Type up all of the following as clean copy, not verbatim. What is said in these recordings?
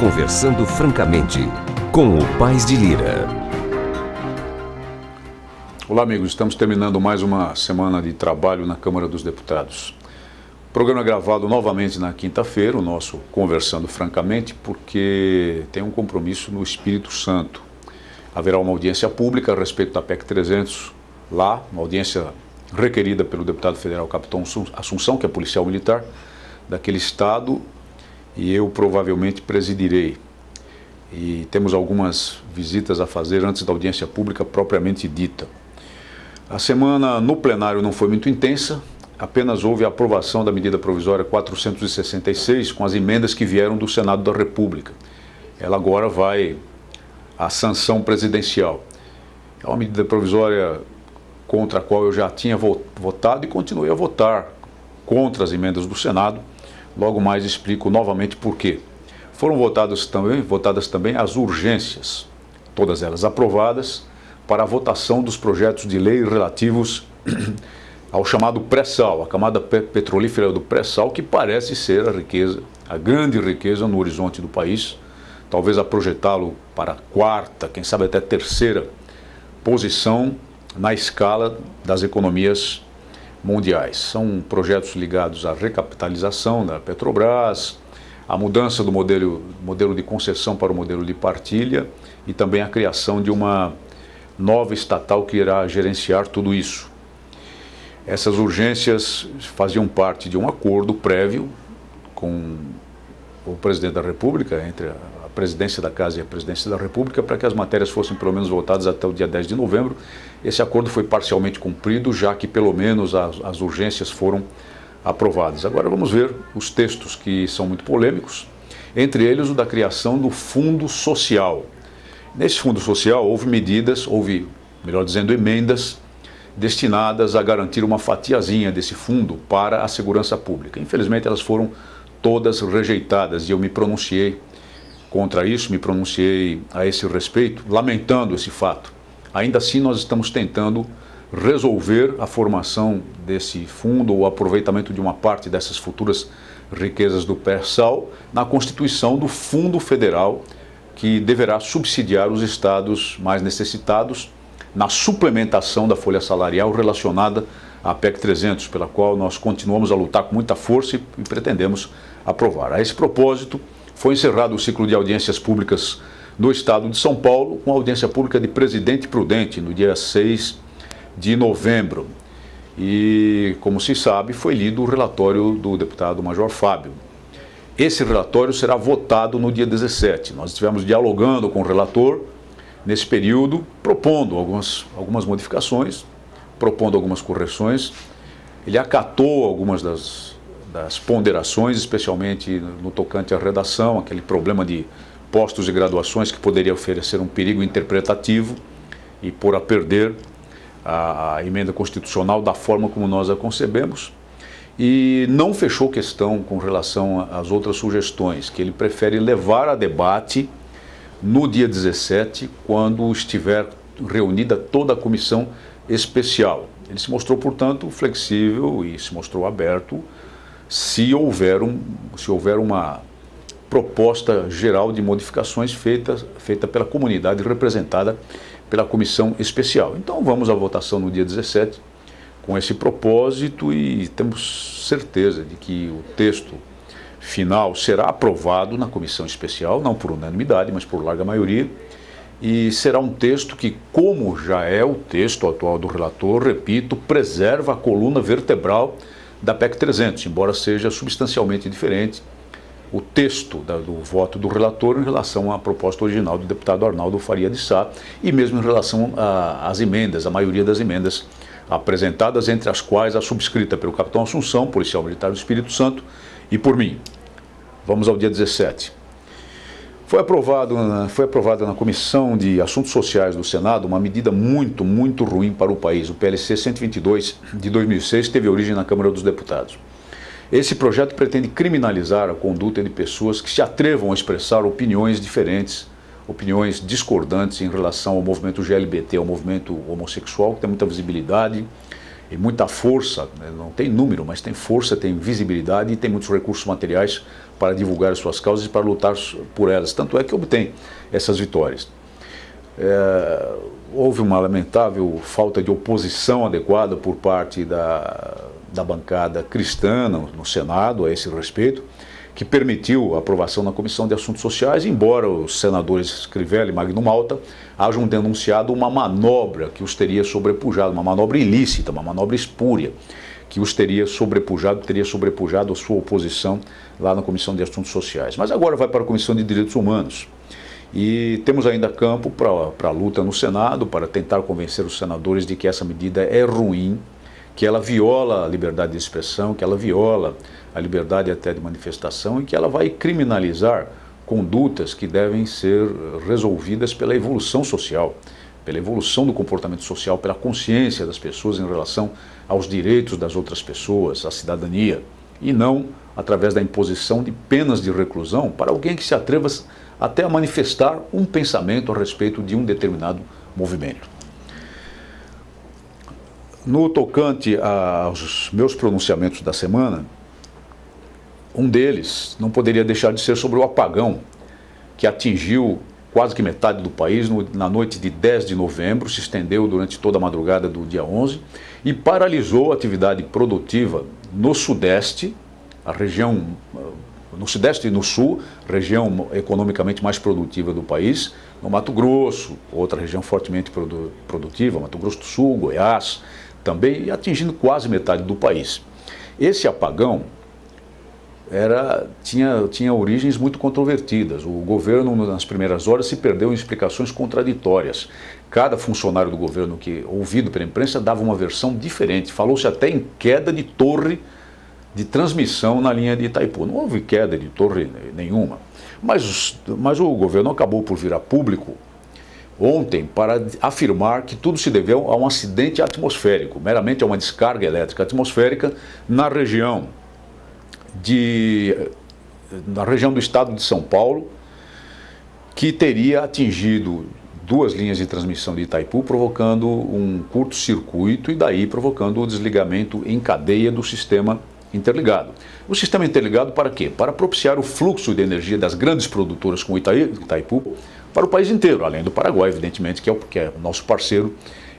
Conversando Francamente, com o Paes de Lira. Olá, amigos. Estamos terminando mais uma semana de trabalho na Câmara dos Deputados. O programa é gravado novamente na quinta-feira, o nosso Conversando Francamente, porque tem um compromisso no Espírito Santo. Haverá uma audiência pública a respeito da PEC 300 lá, uma audiência requerida pelo deputado federal Capitão Assunção, que é policial militar daquele estado, e eu provavelmente presidirei. E temos algumas visitas a fazer antes da audiência pública propriamente dita. A semana no plenário não foi muito intensa, apenas houve a aprovação da medida provisória 466 com as emendas que vieram do Senado da República. Ela agora vai à sanção presidencial. É uma medida provisória contra a qual eu já tinha votado e continuei a votar contra as emendas do Senado. Logo mais explico novamente por quê. Foram votadas também as urgências, todas elas aprovadas, para a votação dos projetos de lei relativos ao chamado pré-sal, a camada petrolífera do pré-sal, que parece ser a grande riqueza no horizonte do país, talvez a projetá-lo para a quarta, quem sabe até terceira posição na escala das economias mundiais. São projetos ligados à recapitalização da Petrobras, a mudança do modelo de concessão para o modelo de partilha e também a criação de uma nova estatal que irá gerenciar tudo isso. Essas urgências faziam parte de um acordo prévio com o presidente da República, entre a presidência da Casa e a presidência da República, para que as matérias fossem pelo menos votadas até o dia 10 de novembro. Esse acordo foi parcialmente cumprido, já que pelo menos as urgências foram aprovadas. Agora vamos ver os textos que são muito polêmicos, entre eles o da criação do Fundo Social. Nesse Fundo Social houve, melhor dizendo, emendas destinadas a garantir uma fatiazinha desse fundo para a segurança pública. Infelizmente elas foram todas rejeitadas e eu me pronunciei contra isso, me pronunciei a esse respeito, lamentando esse fato. Ainda assim, nós estamos tentando resolver a formação desse fundo ou o aproveitamento de uma parte dessas futuras riquezas do pré-sal na constituição do Fundo Federal, que deverá subsidiar os estados mais necessitados na suplementação da folha salarial relacionada à PEC 300, pela qual nós continuamos a lutar com muita força e pretendemos aprovar. A esse propósito, foi encerrado o ciclo de audiências públicas no estado de São Paulo, com a audiência pública de Presidente Prudente, no dia 6 de novembro. E, como se sabe, foi lido o relatório do deputado Major Fábio. Esse relatório será votado no dia 17. Nós estivemos dialogando com o relator nesse período, propondo algumas modificações, propondo algumas correções. Ele acatou algumas das ponderações, especialmente no tocante à redação, aquele problema de postos e graduações que poderia oferecer um perigo interpretativo e pôr a perder a emenda constitucional da forma como nós a concebemos. E não fechou questão com relação às outras sugestões, que ele prefere levar a debate no dia 17, quando estiver reunida toda a comissão especial. Ele se mostrou, portanto, flexível e se mostrou aberto se houver uma proposta geral de modificações feita pela comunidade representada pela comissão especial. Então vamos à votação no dia 17 com esse propósito e temos certeza de que o texto final será aprovado na comissão especial, não por unanimidade, mas por larga maioria, e será um texto que, como já é o texto atual do relator, repito, preserva a coluna vertebral da PEC 300, embora seja substancialmente diferente o texto do voto do relator em relação à proposta original do deputado Arnaldo Faria de Sá e mesmo em relação às emendas, a maioria das emendas apresentadas, entre as quais a subscrita pelo Capitão Assunção, policial militar do Espírito Santo, e por mim. Vamos ao dia 17. Foi aprovada na Comissão de Assuntos Sociais do Senado uma medida muito ruim para o país. O PLC 122 de 2006 teve origem na Câmara dos Deputados. Esse projeto pretende criminalizar a conduta de pessoas que se atrevam a expressar opiniões diferentes, opiniões discordantes em relação ao movimento GLBT, ao movimento homossexual, que tem muita visibilidade e muita força, né? Não tem número, mas tem força, tem visibilidade e tem muitos recursos materiais para divulgar as suas causas e para lutar por elas. Tanto é que obtém essas vitórias. Houve uma lamentável falta de oposição adequada por parte da bancada cristã no Senado a esse respeito, que permitiu a aprovação na Comissão de Assuntos Sociais, embora os senadores Crivella e Magno Malta hajam denunciado uma manobra que os teria sobrepujado, uma manobra ilícita, uma manobra espúria, que os teria sobrepujado a sua oposição lá na Comissão de Assuntos Sociais. Mas agora vai para a Comissão de Direitos Humanos. E temos ainda campo para a luta no Senado, para tentar convencer os senadores de que essa medida é ruim, que ela viola a liberdade de expressão, que ela viola a liberdade até de manifestação e que ela vai criminalizar condutas que devem ser resolvidas pela evolução social, pela evolução do comportamento social, pela consciência das pessoas em relação aos direitos das outras pessoas, à cidadania, e não através da imposição de penas de reclusão para alguém que se atreva até a manifestar um pensamento a respeito de um determinado movimento. No tocante aos meus pronunciamentos da semana, um deles não poderia deixar de ser sobre o apagão que atingiu quase que metade do país na noite de 10 de novembro, se estendeu durante toda a madrugada do dia 11 e paralisou a atividade produtiva no Sudeste, a região, no Sudeste e no Sul, região economicamente mais produtiva do país, no Mato Grosso, outra região fortemente produtiva, Mato Grosso do Sul, Goiás, também atingindo quase metade do país. Esse apagão tinha origens muito controvertidas. O governo, nas primeiras horas, se perdeu em explicações contraditórias. Cada funcionário do governo ouvido pela imprensa dava uma versão diferente. Falou-se até em queda de torre de transmissão na linha de Itaipu. Não houve queda de torre nenhuma. Mas o governo acabou por vir a público ontem para afirmar que tudo se deveu a um acidente atmosférico, meramente a uma descarga elétrica atmosférica na região do estado de São Paulo, que teria atingido duas linhas de transmissão de Itaipu, provocando um curto-circuito e daí provocando o desligamento em cadeia do sistema interligado. O sistema interligado para quê? Para propiciar o fluxo de energia das grandes produtoras como Itaipu para o país inteiro, além do Paraguai, evidentemente, que é o nosso parceiro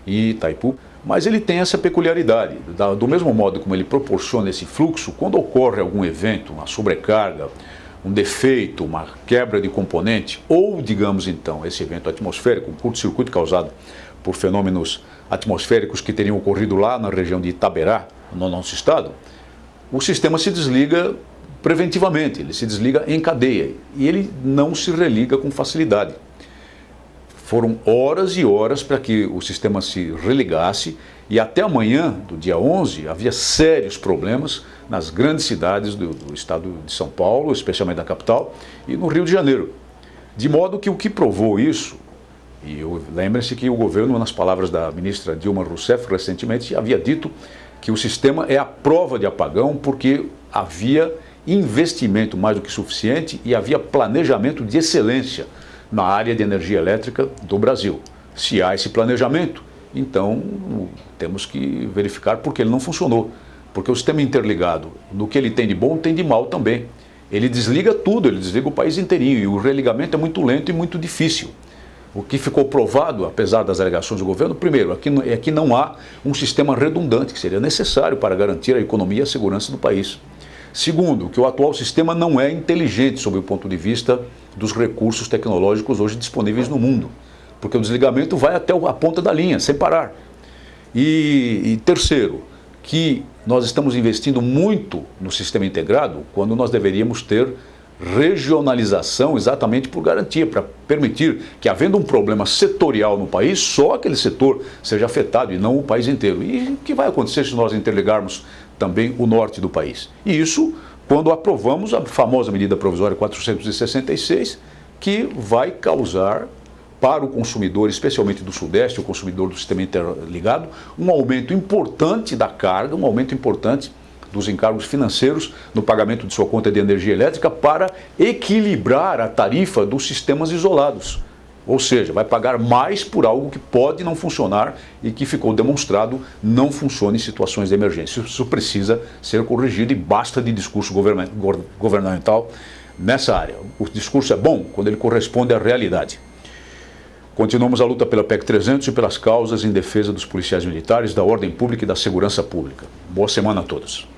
em Itaipu. Mas ele tem essa peculiaridade, do mesmo modo como ele proporciona esse fluxo, quando ocorre algum evento, uma sobrecarga, um defeito, uma quebra de componente, ou, digamos então, esse evento atmosférico, um curto-circuito causado por fenômenos atmosféricos que teriam ocorrido lá na região de Itaberá, no nosso estado, o sistema se desliga preventivamente, ele se desliga em cadeia e ele não se religa com facilidade. Foram horas e horas para que o sistema se religasse e até amanhã, do dia 11, havia sérios problemas nas grandes cidades do estado de São Paulo, especialmente da capital, e no Rio de Janeiro. De modo que o que provou isso, e lembre-se que o governo, nas palavras da ministra Dilma Rousseff recentemente, havia dito que o sistema é a prova de apagão porque havia investimento mais do que suficiente e havia planejamento de excelência na área de energia elétrica do Brasil. Se há esse planejamento, então temos que verificar por que ele não funcionou. Porque o sistema interligado, no que ele tem de bom, tem de mal também. Ele desliga tudo, ele desliga o país inteirinho e o religamento é muito lento e muito difícil. O que ficou provado, apesar das alegações do governo, primeiro, é que não há um sistema redundante que seria necessário para garantir a economia e a segurança do país. Segundo, que o atual sistema não é inteligente sob o ponto de vista dos recursos tecnológicos hoje disponíveis no mundo, porque o desligamento vai até a ponta da linha, sem parar. E terceiro, que nós estamos investindo muito no sistema integrado quando nós deveríamos ter regionalização exatamente por garantia, para permitir que, havendo um problema setorial no país, só aquele setor seja afetado e não o país inteiro. E o que vai acontecer se nós interligarmos também o norte do país? E isso quando aprovamos a famosa medida provisória 466, que vai causar para o consumidor, especialmente do Sudeste, o consumidor do sistema interligado, um aumento importante da carga, um aumento importante dos encargos financeiros no pagamento de sua conta de energia elétrica para equilibrar a tarifa dos sistemas isolados. Ou seja, vai pagar mais por algo que pode não funcionar e que ficou demonstrado não funciona em situações de emergência. Isso precisa ser corrigido e basta de discurso governamental nessa área. O discurso é bom quando ele corresponde à realidade. Continuamos a luta pela PEC 300 e pelas causas em defesa dos policiais militares, da ordem pública e da segurança pública. Boa semana a todos.